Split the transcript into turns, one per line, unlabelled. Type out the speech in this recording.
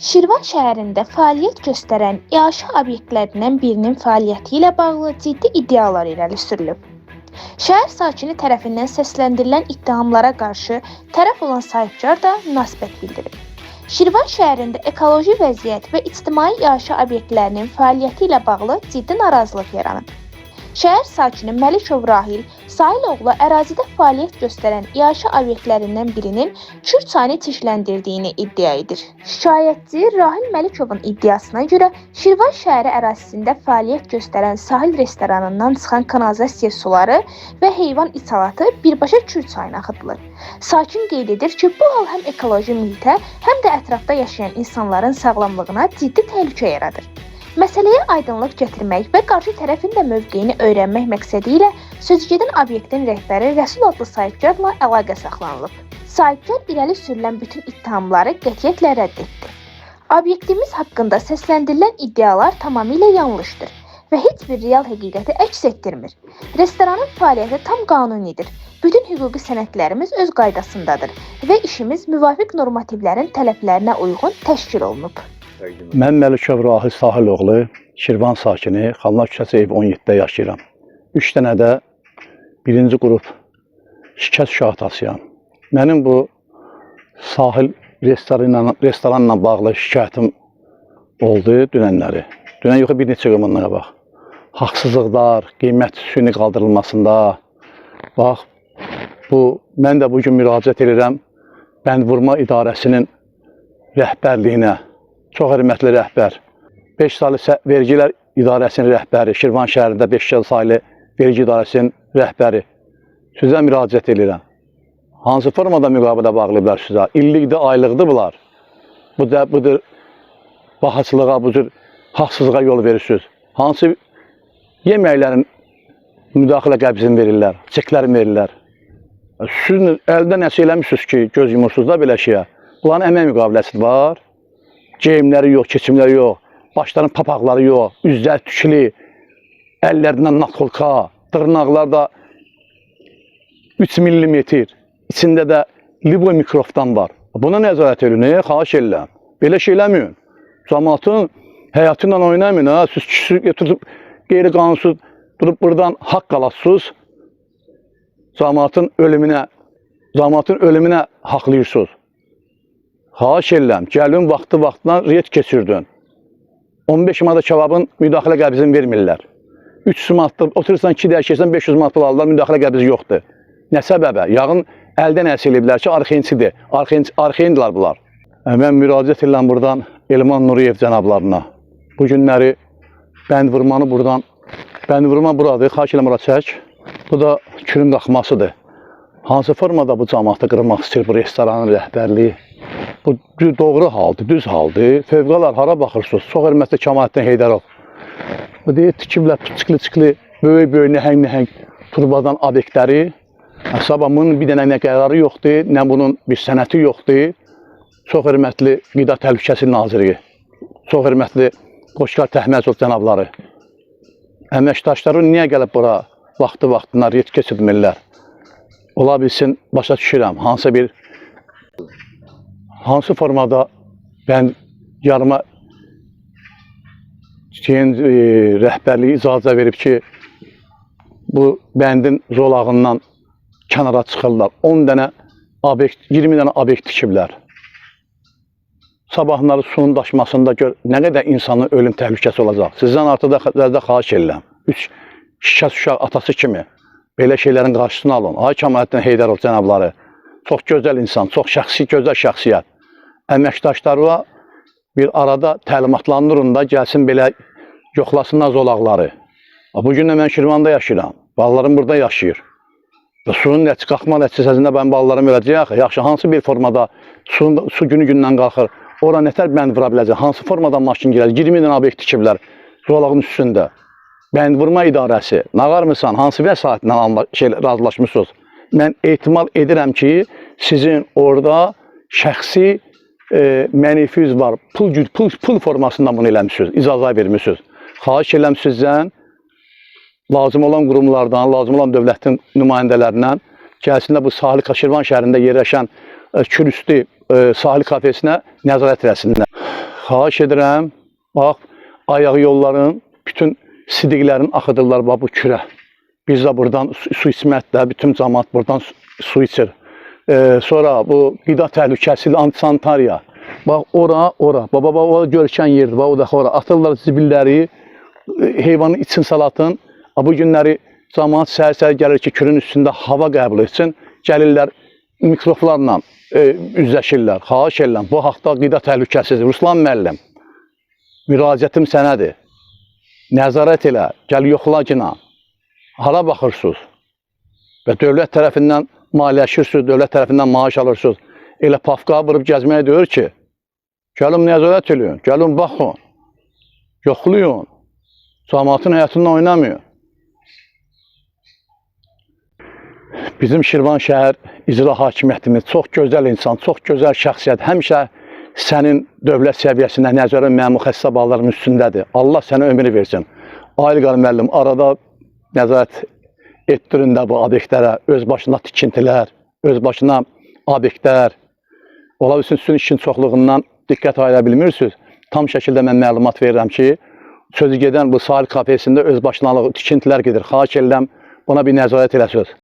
Şirvan şəhərində fəaliyyət göstərən iaşə obyektlərindən birinin fəaliyyəti ilə bağlı ciddi iddialar irəli sürülüb. Şəhər sakini tərəfindən səsləndirilən ittihamlara qarşı tərəf olan sahibkar da münasibət bildirib. Şirvan şəhərində ekoloji vəziyyət və ictimai iaşə obyektlərinin fəaliyyəti ilə bağlı ciddi narazılıq yaranıb. Şəhər sakini Məlikov Rahil Sahiloğlu ərazidə fəaliyyət göstərən iaşə obyektlərindən birinin kür çayını çirkləndirdiyini iddia edir. Şikayətçi Rahil Məlikovun iddiasına görə Şirvan şəhəri ərazisində fəaliyyət göstərən sahil restoranından çıxan kanalizasiya suları və heyvan içalatı birbaşa kür çayına axıdılır. Sakin qeyd edir ki, bu hal həm ekoloji mühitə, həm də ətrafda yaşayan insanların sağlamlığına ciddi təhlükə yaradır. Məsələyə aydınlıq gətirmək və qarşı tərəfin də mövqeyini öyrənmək məqsədi ilə sözügedən obyektin rəhbəri Rəsul adlı sahibkarla əlaqə saxlanılıb. Sahibkar irəli sürülən bütün ittihamları qətiyyətlə rədd etdi. Obyektimiz haqqında səsləndirilən iddialar tamamilə yanlışdır və heç bir real həqiqəti əks etdirmir. Restoranın fəaliyyəti tam qanunidir. Bütün hüquqi sənədlərimiz öz qaydasındadır və işimiz müvafiq normativlərin tələblərinə uyğun təşkil olunub.
Mən Məlikov Rahil Sahiloğlu, Şirvan sakini, Xanlar küçəsi ev 17-də yaşayıram. 3 dənə də birinci qrup şikəst uşaq atasıyam. Mənim bu sahil restoranla bağlı şikayətim oldu dünənləri. Dünən yox, bir neçə gün bundan qabaq. Haqsızlıqlar, qiymət süni qaldırılmasında, bax, mən də bugün müraciət edirəm Bəndvurma İdarəsinin rəhbərliyinə. Çox hörmətli rəhbər, 5 saylı vergilər idarəsinin rəhbəri, Şirvan şəhərində 5 saylı vergi idarəsinin rəhbəri. Sizə müraciət edirəm. Hansı formada müqavilə bağlayıblar sizə? İllikdir, aylıqdır bunlar. Budur bahaçılığa, budur haqsızlığa yol verirsiniz. Hansı yeməklərin müdaxilə qəbzini verirlər, çeklərini verirlər. Siz əldə nəsə eləmişsiniz ki, göz yumursunuz da belə şeyə. Bunların əmək müqaviləsi var. Geyimləri yox, keçimləri yox, başların papaqları yox, üzlər tükülü, əllərindən natxolka, dırnaqlar da 3 mm, içində də libo mikrofdan var. Buna nəzarət edin, xahiş edirəm. Belə şey eləməyin. Cəmaatın həyatı ilə oynamayın, siz kişi götürüb qeyri-qanunsuz durub buradan haqq alasınız, cəmaatın ölümünə haqlayırsınız. Xahiş edirəm, gəlin vaxtına reyt keçirdin. 15 manat kebabın müdaxilə qəbzini vermirlər. 300 manatda oturursan 2 dəyişirsən 500 manat alırlar, müdaxilə qəbzi yoxdur. Nə səbəbə? Yağın əldən əhsil ediblər ki, arxençidir. Arxendirlər bunlar. Mən müraciət edirəm buradan Elman Nuriyev cənablarına. Bu günləri Bəndvurma buradır, xahiş edirəm bura çək. Bu da kürün qalxmasıdır. Hansı formada bu cəmaatı qırmaq istəyir bu restoranın rəhbərliyi? Bu doğru haldır, düz haldır. Fövqələr hara baxırsınız? Çox hörmətli Kemalettin Heydərov. Bu deyir, tikiblər çıqlı-çıqlı, böyük-böyük, nəhəng-nəhəng turbadan obyektləri. Sabah bunun bir dənə nə qərarı yoxdur, nə bunun bir sənəti yoxdur. Çox hörmətli Qida Təhlükəsizliyi Naziri, çox hörmətli Qoşqar Təhməcov cənabları. Əməkdaşları niyə gəlib bura vaxtına reyt keçirmirlər? Ola bilsin, başa düşürəm, hansı formada mən yarıma rəhbərliyi icazə verib ki, bu bəndin zolağından kənara çıxırlar. 10 dənə obyekt, 20 dənə obyekt tikiblər. Sabahları suyun daşmasında gör, nə qədər insanın ölüm təhlükəsi olacaq. Sizdən artıq da xahiş edirəm. 3 şikəst uşaq atası kimi belə şeylərin qarşısını alın. Ay Kemalettin Heydərov cənabları, çox gözəl insan, çox gözəl şəxsiyyət. Əməkdaşlarına bir arada təlimatlandırın da gəlsin belə yoxlasınlar zolaqları. Bugün də mən Şirvanda yaşayıram, balalarım burada yaşayır. Suyun qalxma nəticəsində mən balalarım öləcək. Yaxşı, hansı bir formada su günü-gündən qalxır, ora nətər bənd vura biləcək, hansı formada maşın girəcək, 20 dənə obyekt tikiblər zolağın üstündə. Bəndvurma İdarəsi, nağarmısan, hansı vəsaitlə razılaşmışsınız? Mən ehtimal edirəm ki, sizin orada şəxsi mənifiz var, pul formasında bunu eləmişsiniz, icazə vermişsiniz. Xahiş edirəm sizdən, lazım olan qurumlardan, lazım olan dövlətin nümayəndələrindən gəlsinlər bu Şirvan şəhərində yerləşən Kürüstü sahil kafesinə nəzarət eləsinlər. xahiş edirəm, bax, ayaq yolların bütün sidiqlərini axıdırlar bax, bu kürə. Biz də buradan su içməklə, bütün cəmaət buradan su içir. Sonra bu qida təhlükəsizliyi, antisanitariya. Bax, ora. Baba, o görkən yerdir, bax, o da ora. Atırlar zibilləri, heyvanın için salatın. Bu günləri cəmaət səhər-səhər gəlir ki, kürün üstündə hava qəbul etsin. Gəlirlər, mikroflarla üzləşirlər, xahiş edirəm. Bu haqda qida təhlükəsizliyi. Ruslan müəllim, müraciətim sənədir. Nəzarət elə, gəl yoxla günə. Hara baxırsınız? Və dövlət tərəfindən maliyyələşirsiniz, dövlət tərəfindən maaş alırsınız. Elə pafqa vurub gəzməyə deyir ki, gəlin nəzarət eləyin, gəlin baxın, yoxlayın. Cəmaatın həyatından oynamayın. Bizim Şirvan şəhər icra hakimiyyətimiz çox gözəl insan, çox gözəl şəxsiyyət. Həmişə sənin dövlət səviyyəsində nəzarət məmur xəstəbalarının üstündədir. Allah sənə ömür versin. Ayılqar müəllim, arada nəzarət etdirin də bu obyektlərə, öz başına tikintilər, öz başına obyektlər. Ola bilsin, sizin işin çoxluğundan diqqət ayıra bilmirsiniz. Tam şəkildə mən məlumat verirəm ki, sözü gedən bu sahil kafesində öz başınalığı tikintilər gedir. Xahiş edirəm, buna bir nəzarət eləsiniz.